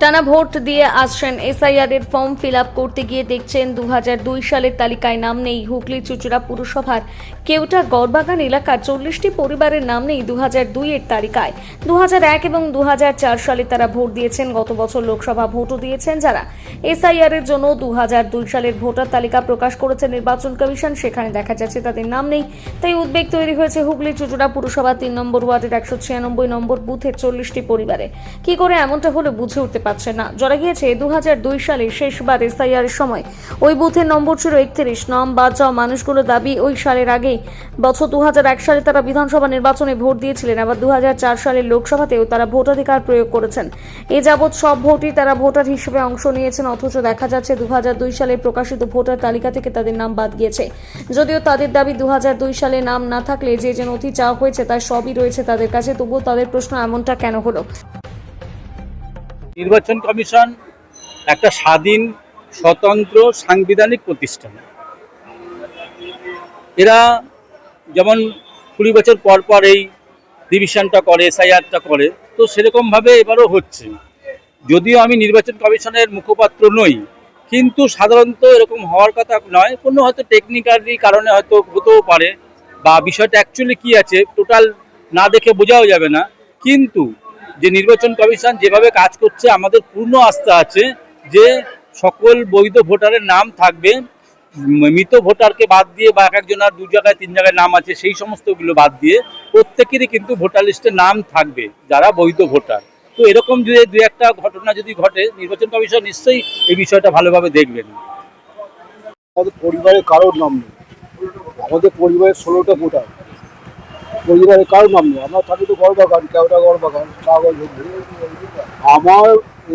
টানা ভোট দিয়ে আসছেন এসআইআর এর ফর্ম ফিল আপ করতে গিয়ে দেখছেন 2002 সালের তালিকায় নাম নেই। হুগলি চুঁচুড়া পুরসভার কেওটা গড়বাগান এলাকার 40টি পরিবারের নাম নেই 2002 এর তালিকায়। 2001 এবং 2004 সালে তারা ভোট দিয়েছেন। গত বছর লোকসভা ভোটও দিয়েছেন যারা। এসআইআর এর জন্য 2002 সালের ভোটার তালিকা প্রকাশ করেছে নির্বাচন কমিশন, সেখানে দেখা যাচ্ছে তাদের নাম নেই। তাই উদ্বেগ তৈরি হয়েছে হুগলি চুঁচুড়া পুরসভা 3 নম্বর ওয়ার্ডের 196 নম্বর বুথের 40টি পরিবারে। কি করে এমনটা হলো বুঝে উঠতে পারছে না। জানা গিয়েছে 2002 সালে শেষবার এসআইআর এর সময় ওই বুথের নম্বর ছিল 31। নাম বাদ যাওয়া মানুষগুলোর দাবি ওই সালের আগেই বছর 2001 সালে তারা বিধানসভা নির্বাচনে ভোট দিয়েছিলেন, আবার 2004 সালের লোকসভাতেও তারা ভোটাধিকার প্রয়োগ করেছেন। এ যাবৎ সব ভোটই তারা ভোটার হিসেবে অংশ নিয়েছেন, অথচ দেখা যাচ্ছে 2002 সালে প্রকাশিত ভোটার তালিকা থেকে তাদের নাম বাদ গিয়েছে। যদিও তাদের দাবি 2002 সালে নাম না থাকলে যে নথি চাওয়া হয়েছে তার সবই রয়েছে তাদের কাছে, তবুও তাদের প্রশ্ন এমনটা কেন হলো। নির্বাচন কমিশন একটা স্বাধীন স্বতন্ত্র সাংবিধানিক প্রতিষ্ঠান। এরা যেমন 20 বছর পর পর এই ডিভিশনটা করে, এসআইআরটা করে, তো সেরকমভাবে এবারও হচ্ছে। যদিও আমি নির্বাচন কমিশনের মুখপাত্র নই, কিন্তু সাধারণত এরকম হওয়ার কথা নয়। কোনো হয়তো টেকনিক্যালি কারণে হয়তো হতেও পারে, বা বিষয়টা অ্যাকচুয়ালি কী আছে টোটাল না দেখে বোঝাও যাবে না। কিন্তু যে নির্বাচন কমিশন যেভাবে কাজ করছে, আমাদের পূর্ণ আস্থা আছে যে সকল বৈধ ভোটারের নাম থাকবে। মৃত ভোটারকে বাদ দিয়ে বা এক একজনের 2 জায়গায় 3 জায়গায় নাম আছে সেই সমস্তগুলো বাদ দিয়ে প্রত্যেকেরই কিন্তু ভোটার লিস্টে নাম থাকবে যারা বৈধ ভোটার। তো এরকম যদি 2-1টা ঘটনা যদি ঘটে, নির্বাচন কমিশন নিশ্চয়ই এই বিষয়টা ভালোভাবে দেখবেন। আমাদের পরিবারে কারোর নাম নেই। আমাদের পরিবারের 16টা ভোটার, পরিবারের কারোর নাম নেই। আমরা থাকি তো গড়বাগান, কেওটা গড়বাগান, কাগজ। আমার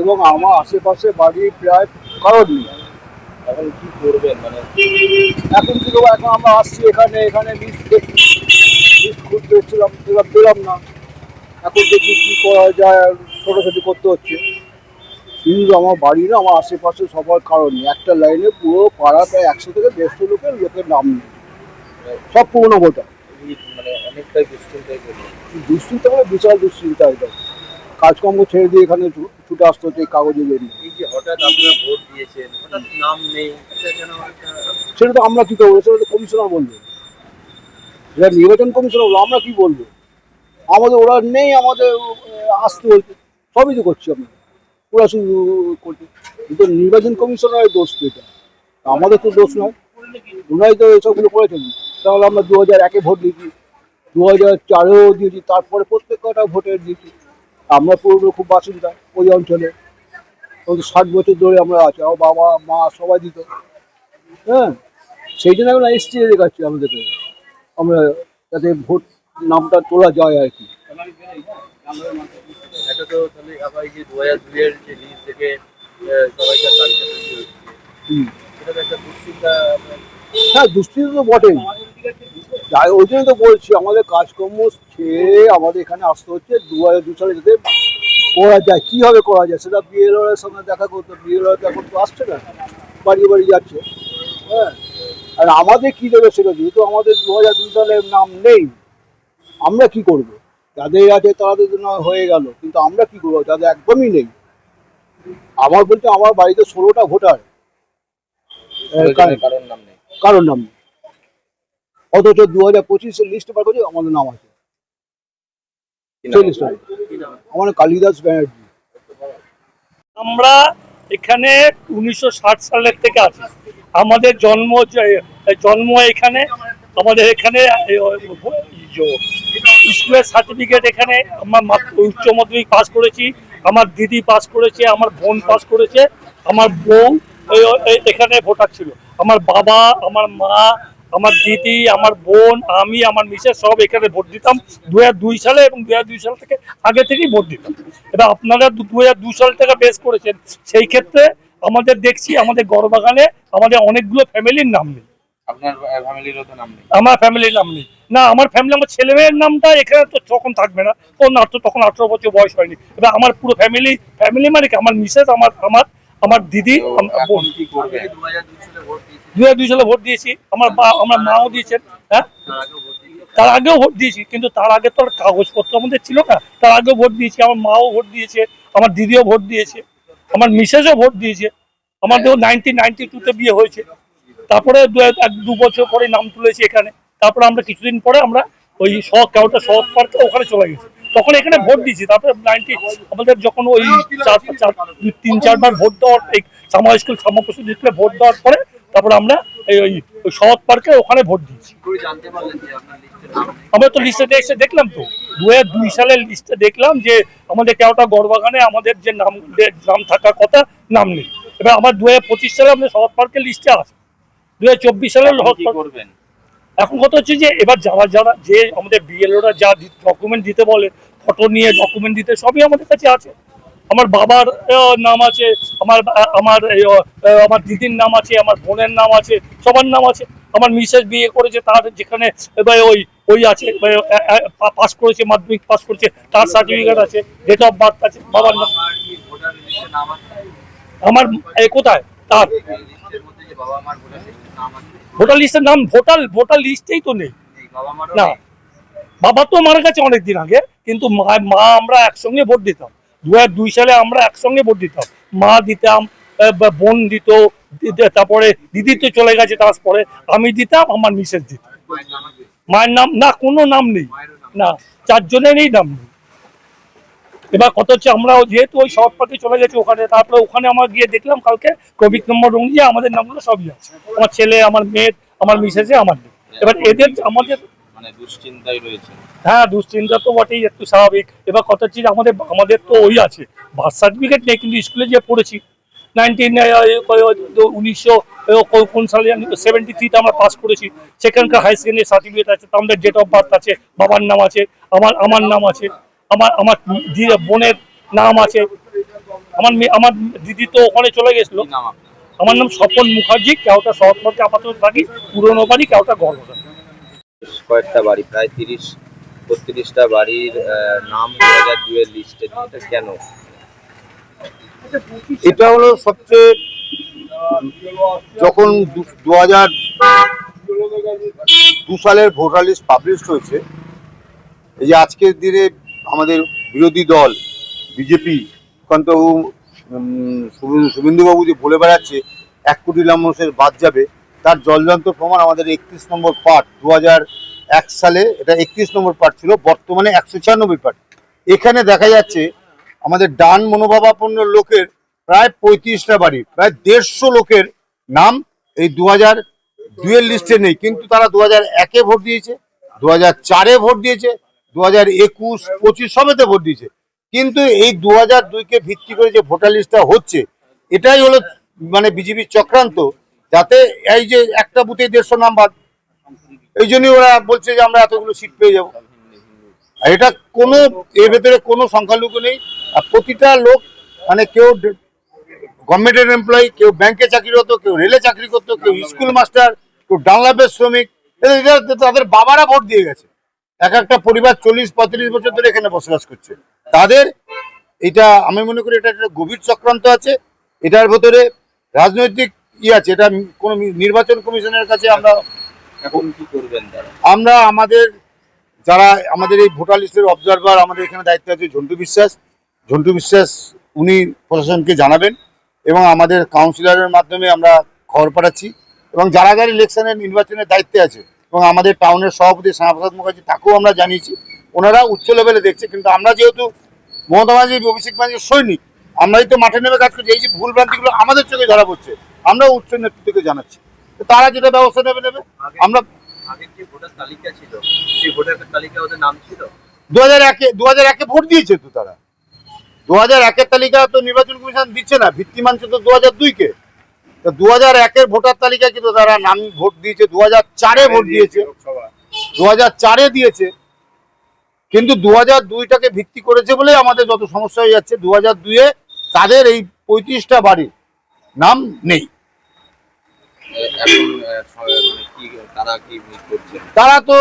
এবং আমার আশেপাশে বাড়ি প্রায় কারোর নেই। এখন কি করবেন? মানে এখন কি করবো? এখন আমরা আসছি এখানে লিস্ট খুঁজতে এসেছিলাম, পেলাম না। এখন দেখি কি করা যায়, ছোটাছুটি করতে হচ্ছে। কিন্তু আমার বাড়ি না, আমার আশেপাশে সবার কারণ নেই। একটা লাইনে পুরো পাড়া প্রায় 100 থেকে 150 লোকের নাম নেই, সব পুরোনো ভোটার। মানে অনেকটাই দুশ্চিন্তায় করবেন। দুশ্চিন্তা মানে বিশাল দুশ্চিন্তা। একদম কাজকর্ম ছেড়ে দিয়ে এখানে ছুটে আসতে হচ্ছে এই কাগজের জন্য। এই যে হঠাৎ আপনারা ভোট দিয়েছেন, হঠাৎ নাম নেই, সেটা তো আমরা কি করবো? সেটা তো কমিশনার বলবে, সেটা নির্বাচন কমিশনার বলবো। আমরা কি বলবো? আমাদের ওরা নেই, আমাদের আসতে হচ্ছে। সবই তো করছি আমরা, ওরা শুধু করছে। কিন্তু নির্বাচন কমিশনারের দোষ তো এটা, আমাদের তো দোষ নয়। ওনারাই তো এইসবগুলো করেছেন। তাহলে আমরা 2001-এ ভোট দিয়েছি, 2004-এও দিয়েছি, তারপরে প্রত্যেক কটা ভোটের দিয়েছি। আমরা পুরো খুব বাসিন্দা ওই অঞ্চলে, 60 বছর ধরে আমরা আছি। আমার বাবা মা সবাই দিত। হ্যাঁ, সেই জন্য আমরা এসছি দেখাচ্ছি আমাদেরকে, আমরা যাতে ভোট নামটা তোলা যায় আর কি। এটা তো তাহলে আবার এই যে 2002 এর যে লিস্ট থেকে সবাইকার তালিকা তৈরি হচ্ছে, এটা তো একটা দুশ্চিন্তা। হ্যাঁ, দুশ্চিন্তা তো বটেই। ওই জন্য তো বলছি, আমাদের কাজকর্ম ছেড়ে আমাদের এখানে আসতে হচ্ছে। 2002 সালে যাতে করা যায়, কীভাবে করা যায় সেটা বিএলওর সঙ্গে দেখা করতে। বিএলওর তো এখন তো আসছে না, বাড়ি বাড়ি যাচ্ছে। হ্যাঁ, আর আমাদের কী দেবে সেটা, যেহেতু আমাদের 2002 সালের নাম নেই, আমরা কি করব? যাদের আছে তাদের জন্য হয়ে গেল, কিন্তু আমরা কি করবো যাদের একদমই নেই? আমার বলতে আমার বাড়িতে 16টা ভোটার, কারণ নাম নেই। কারোর নাম নেই। অথচ 2025-এর লিস্ট বার করে আমাদের নাম আছে। সেই লিস্ট আমার কালিদাস ব্যানার্জি। আমরা এখানে 1960 সালের থেকে আছি। আমাদের জন্ম এখানে। আমাদের এখানে স্কুলের সার্টিফিকেট এখানে। আমার উচ্চ মাধ্যমিক পাস করেছি, আমার দিদি পাস করেছে, আমার বোন পাস করেছে, আমার বউ এখানে ভোটার ছিল। আমার বাবা, আমার মা, আমার দিদি, আমার বোন, আমি, আমার মিসেস সব এখানে ভোট দিতাম 2002 সালে, এবং 2002 সাল থেকে আগে থেকেই ভোট দিতাম। এবার আপনারা 2002 সাল থেকে বেস করেছেন, সেই ক্ষেত্রে আমাদের দেখছি আমাদের গড়বাগানে আমাদের অনেকগুলো ফ্যামিলির নাম নেই। আপনার ফ্যামিলিরও তো নাম নেই? আমার ফ্যামিলির নাম নেই। না, আমার ফ্যামিলি, আমার ছেলে মেয়ের নামটা এখানে তো তখন থাকবে না, তখন 18 বছর বয়স হয়নি। এবার আমার পুরো ফ্যামিলি মানে কি, আমার মিসেস, আমার দিদি, বোন। কি করবে? 2002 সালে ভোট দিয়েছি, আমার মাও দিয়েছেন। হ্যাঁ, তার আগেও ভোট দিয়েছি, কিন্তু তার আগে তো আর কাগজপত্র আমাদের ছিল না। তার আগেও ভোট দিয়েছি, আমার মাও ভোট দিয়েছে, আমার দিদিও ভোট দিয়েছে। আমার মিসেসও ভোট দিয়েছে। আমাদের 1992-তে বিয়ে হয়েছে, তারপরে দু বছর পরে নাম তুলেছি এখানে। তারপরে আমরা কিছুদিন পরে আমরা ওই কেওটা শহর পার্কে ওখানে চলে গেছি, তখন এখানে ভোট দিয়েছি। তারপরে আমাদের যখন ওই 3-4 বার ভোট দেওয়ার এই সামা স্কুল সামাপ্রসূ স্কুলে ভোট দেওয়ার পরে তারপরে আমরা ওই শহর পার্কে ওখানে ভোট দিয়েছি। আমরা তো লিস্টে এসে দেখলাম, তো 2002 সালের লিস্টে দেখলাম যে আমাদের কেওটা গড়বাগানে আমাদের যে নাম থাকার কথা নাম নেই। এবার আমার 2025 সালে আমাদের শহর পার্কের লিস্টে আছে, 2024 সালের করবেন। এখন কথা হচ্ছে যে এবার যারা যে আমাদের বিএলওরা যা ডকুমেন্ট দিতে বলে, ফটো নিয়ে ডকুমেন্ট দিতে, সবই আমাদের কাছে আছে। আমার বাবার নাম আছে, আমার আমার আমার দিদির নাম আছে, আমার বোনের নাম আছে, সবার নাম আছে। আমার মিসেস বিয়ে করেছে, তার যেখানে ওই আছে, পাস করেছে, মাধ্যমিক পাস করেছে, তার সার্টিফিকেট আছে, ডেট অফ বার্থ আছে, বাবার নাম। আমার কোথায় তার ভোটার লিস্টের নাম, ভোটার লিস্টেই তো নেই না। বাবা তো মারা গেছে অনেকদিন আগে, কিন্তু মা আমরা একসঙ্গে ভোট দিতাম। 2002 সালে আমরা একসঙ্গে ভোট দিতাম, মা দিতাম, বোন দিত, তারপরে দিদি তো চলে গেছে, তারপরে আমি দিতাম, আমার মিসেস দিত। মায়ের নাম না, কোনো নাম নেই না, 4 জনেরই নাম নেই। এবার কত হচ্ছে আমরা যেহেতু ওই শহর পার্কে চলে গেছি ওখানে, তারপরে ওখানে আমরা গিয়ে দেখলাম কালকে কোভিড নম্বর অনুযায়ী আমাদের নামগুলো সবই আছে, আমার ছেলে, আমার মেয়ে, আমার মিসেসে, আমার নেই। এবার এদের আমাদের দুশ্চিন্তায় রয়েছে। হ্যাঁ, দুশ্চিন্তা তো বটেই, একটু স্বাভাবিক। এবার কথা হচ্ছে আমাদের তো ওই আছে, বার্থ সার্টিফিকেট নেই, কিন্তু স্কুলে যে পড়েছি 1900 কোন সালে 73-তে আমরা পাস করেছি, সেখানকার হাই সেকেন্ডারি সার্টিফিকেট আছে, আমাদের ডেট অফ বার্থ আছে, বাবার নাম আছে, আমার নাম আছে, আমার বোনের নাম আছে, আমার দিদি তো ওখানে চলে গেছিল। আমার নাম স্বপন মুখার্জি, কেওটা শহর পার্কে আপাতত থাকি, পুরনো বাড়ি কেওটা গড়বাগান। কয়েকটা বাড়ি, প্রায় 30-32টা বাড়ির নাম 2002 এর লিস্টে, এটা কেন? এটা হলো সবচেয়ে, যখন 2002 সালের ভোটার লিস্ট পাবলিশ হয়েছে, এই যে আজকের দিনে আমাদের বিরোধী দল বিজেপি কান্তবাবু, শুভেন্দুবাবু যে বলে বেড়াচ্ছে 1 কোটি মানুষের বাদ যাবে, তার জলজান্ত প্রমাণ আমাদের 31 নম্বর পার্ট। 2001 সালে এটা 31 নম্বর পার্ট ছিল, বর্তমানে 196 পার্ট। এখানে দেখা যাচ্ছে আমাদের ডান মনোভাবাপন্ন লোকের প্রায় 35টা বাড়ি, প্রায় 150 লোকের নাম এই 2002 এর লিস্টে নেই, কিন্তু তারা 2001-এ ভোট দিয়েছে, 2004-এ ভোট দিয়েছে, 2021, 25 সবেতে ভোট দিয়েছে। কিন্তু এই 2002-কে ভিত্তি করে যে ভোটার লিস্টটা হচ্ছে, এটাই হলো মানে বিজেপির চক্রান্ত, যাতে এই যে একটা বুথে 150 নাম বাদ, এই জন্যই ওরা বলছে যে আমরা এতগুলো সিট পেয়ে যাবো। আর এটা কোনো এর ভেতরে কোনো সংখ্যালঘু নেই। আর প্রতিটা লোক, মানে কেউ গভর্নমেন্টের এমপ্লয়ি, কেউ ব্যাংকে চাকরি করতো, কেউ রেলে চাকরি করতো, কেউ স্কুল মাস্টার, কেউ ডানলাপের শ্রমিক, তাদের বাবারা ভোট দিয়ে গেছে। একটা পরিবার 40-35 বছর ধরে এখানে বসবাস করছে। তাদের এটা, আমি মনে করি এটা একটা গভীর চক্রান্ত আছে, এটার ভেতরে রাজনৈতিক আছে। এটা কোন নির্বাচন কমিশনের কাছে আমরা এখন কি করবেন? আমরা আমাদের যারা আমাদের এই ভোটার লিস্টের অবজারভার, আমাদের এখানে দায়িত্ব আছে ঝন্টু বিশ্বাস, উনি প্রশাসনকে জানাবেন, এবং আমাদের কাউন্সিলরের মাধ্যমে আমরা খবর পাঠাচ্ছি, এবং যারা যারা ইলেকশনের নির্বাচনের দায়িত্বে আছে, এবং আমাদের টাউনের সভাপতি শ্যামাপ্রসাদ মুখার্জি, তাকেও আমরা জানিয়েছি। ওনারা উচ্চ লেভেলে দেখছে, কিন্তু আমরা যেহেতু মমতা ব্যানার্জি, অভিষেক ব্যানার্জির সৈনিক, আমরাই তো মাঠে নেমে কাজ করছি। এই যে ভুল ভ্রান্তিগুলো আমাদের চোখে ধরা পড়ছে, আমরা উচ্চ নেতৃত্বকে জানাচ্ছি, তারা যেটা ব্যবস্থা নেবে। আমরা আগের যে ভোটার তালিকা ছিল, সেই ভোটার তালিকা ওদের নাম ছিল 2001-এ ভোট দিয়েছে তো তারা। 2001-এর তালিকা তো নির্বাচন কমিশন দিচ্ছে না, ভিত্তি মানছে তো 2002-কে। তো 2001-এর ভোটার তালিকা কিন্তু তারা নাম ভোট দিয়েছে, 2004-এ ভোট দিয়েছে, 2004-এ দিয়েছে, কিন্তু 2002-টাকে ভিত্তি করেছে বলে আমাদের যত সমস্যা হয়ে যাচ্ছে। 2002-এ তাদের এই 35টা বাড়ির নাম নেই। তারা তো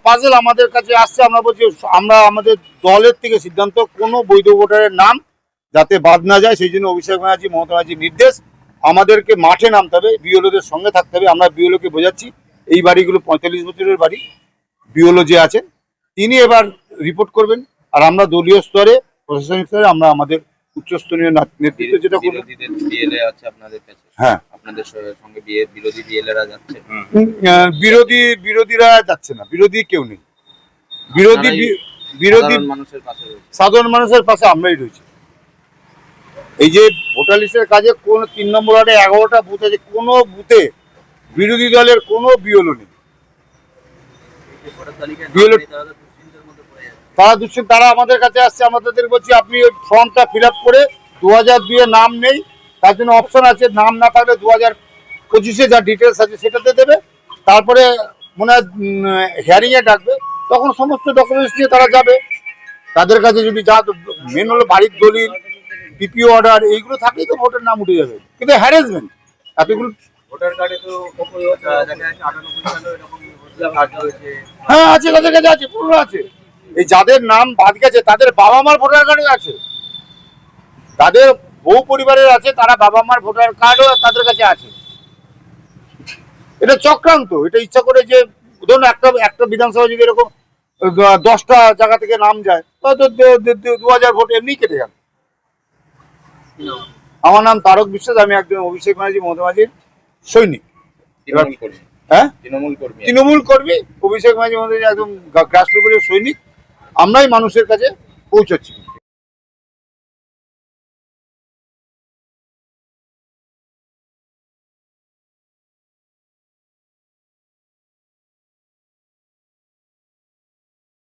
পাজেল আমাদের কাছে আসছে, আমরা বলছি আমরা আমাদের দলের থেকে সিদ্ধান্ত, কোনো বৈধ ভোটারের নাম যাতে বাদ না যায়, সেই জন্য অভিষেক ব্যানার্জি, মমতা ব্যানার্জির নির্দেশ, আমাদেরকে মাঠে নামতে হবে, বিওলোদের সঙ্গে থাকতে হবে। আমরা বিওলোকে বোঝাচ্ছি, এই বাড়িগুলো 45 বছরের বাড়ি, বিওলো যে আছেন তিনি এবার রিপোর্ট করবেন, আর আমরা দলীয় স্তরে, প্রশাসনিক স্তরে আমরা আমাদের উচ্চস্তরীয় নেতৃত্ব যেটা করবে। বিরোধীদের বিএলএ আছে আপনাদের কাছে, হ্যাঁ, আপনাদের সঙ্গে বিরোধী বিএলএরা যাচ্ছে। বিরোধীরা যাচ্ছে না, বিরোধী কেউ নেই। বিরোধী সাধারণ মানুষের পাশে রয়েছে। সাধারণ মানুষের পাশে আমরাই রয়েছি। এই যে ভোটার লিস্টের কাজে কোন 3 নম্বর ওয়ার্ডে 11টা বুথ আছে, কোনো বুথে বিরোধী দলের কোনো বিএলও নেই। বিএলও তারা দুশ্চিন্তা, তারা আমাদের কাছে আসছে, আমাদের বলছি আপনি ওই ফর্মটা ফিল আপ করে 2002 এ নাম নেই, তার জন্য অপশন আছে, নাম না থাকলে 2025-এ যা ডিটেলস আছে সেটাতে দেবে। তারপরে মনে হয় হিয়ারিংয়ে ডাকবে, তখন সমস্ত ডকুমেন্টস নিয়ে তারা যাবে। তাদের কাছে যদি যা মেন হলো বাড়ির দলিল, পিপিও অর্ডার, এইগুলো থাকলেই তো ভোটের নাম উঠে যাবে। কিন্তু হ্যারাসমেন্ট এতগুলো, ভোটার কার্ডে তো দেখা যাচ্ছে 98 সালে এরকম কাজ হয়েছে। হ্যাঁ আছে, তাদের কাছে আছে, পুরো আছে। এই যাদের নাম বাদ গেছে তাদের বাবা মার ভোটার কার্ডও আছে, তাদের বউ পরিবারের আছে, তারা বাবা মার ভোটার কার্ডও তাদের কাছে আছে। এটা চক্রান্ত, এটা ইচ্ছা করে যে ধরুন একটা বিধানসভা যদি এরকম 10টা জায়গা থেকে নাম যায়, হয়তো 2000 ভোট এমনি কেটে গেল। আমার নাম তারক বিশ্বাস, আমি একজন অভিষেক ব্যানার্জি মমতা ব্যানার্জির সৈনিক। তৃণমূল কর্মী। হ্যাঁ, তৃণমূল কর্মী। তৃণমূল কর্মী, অভিষেক ব্যানার্জি মমতা ব্যানার্জি একদম গ্রাস লেভেলের সৈনিক। আমরাই মানুষের কাছে পৌঁছাচ্ছি।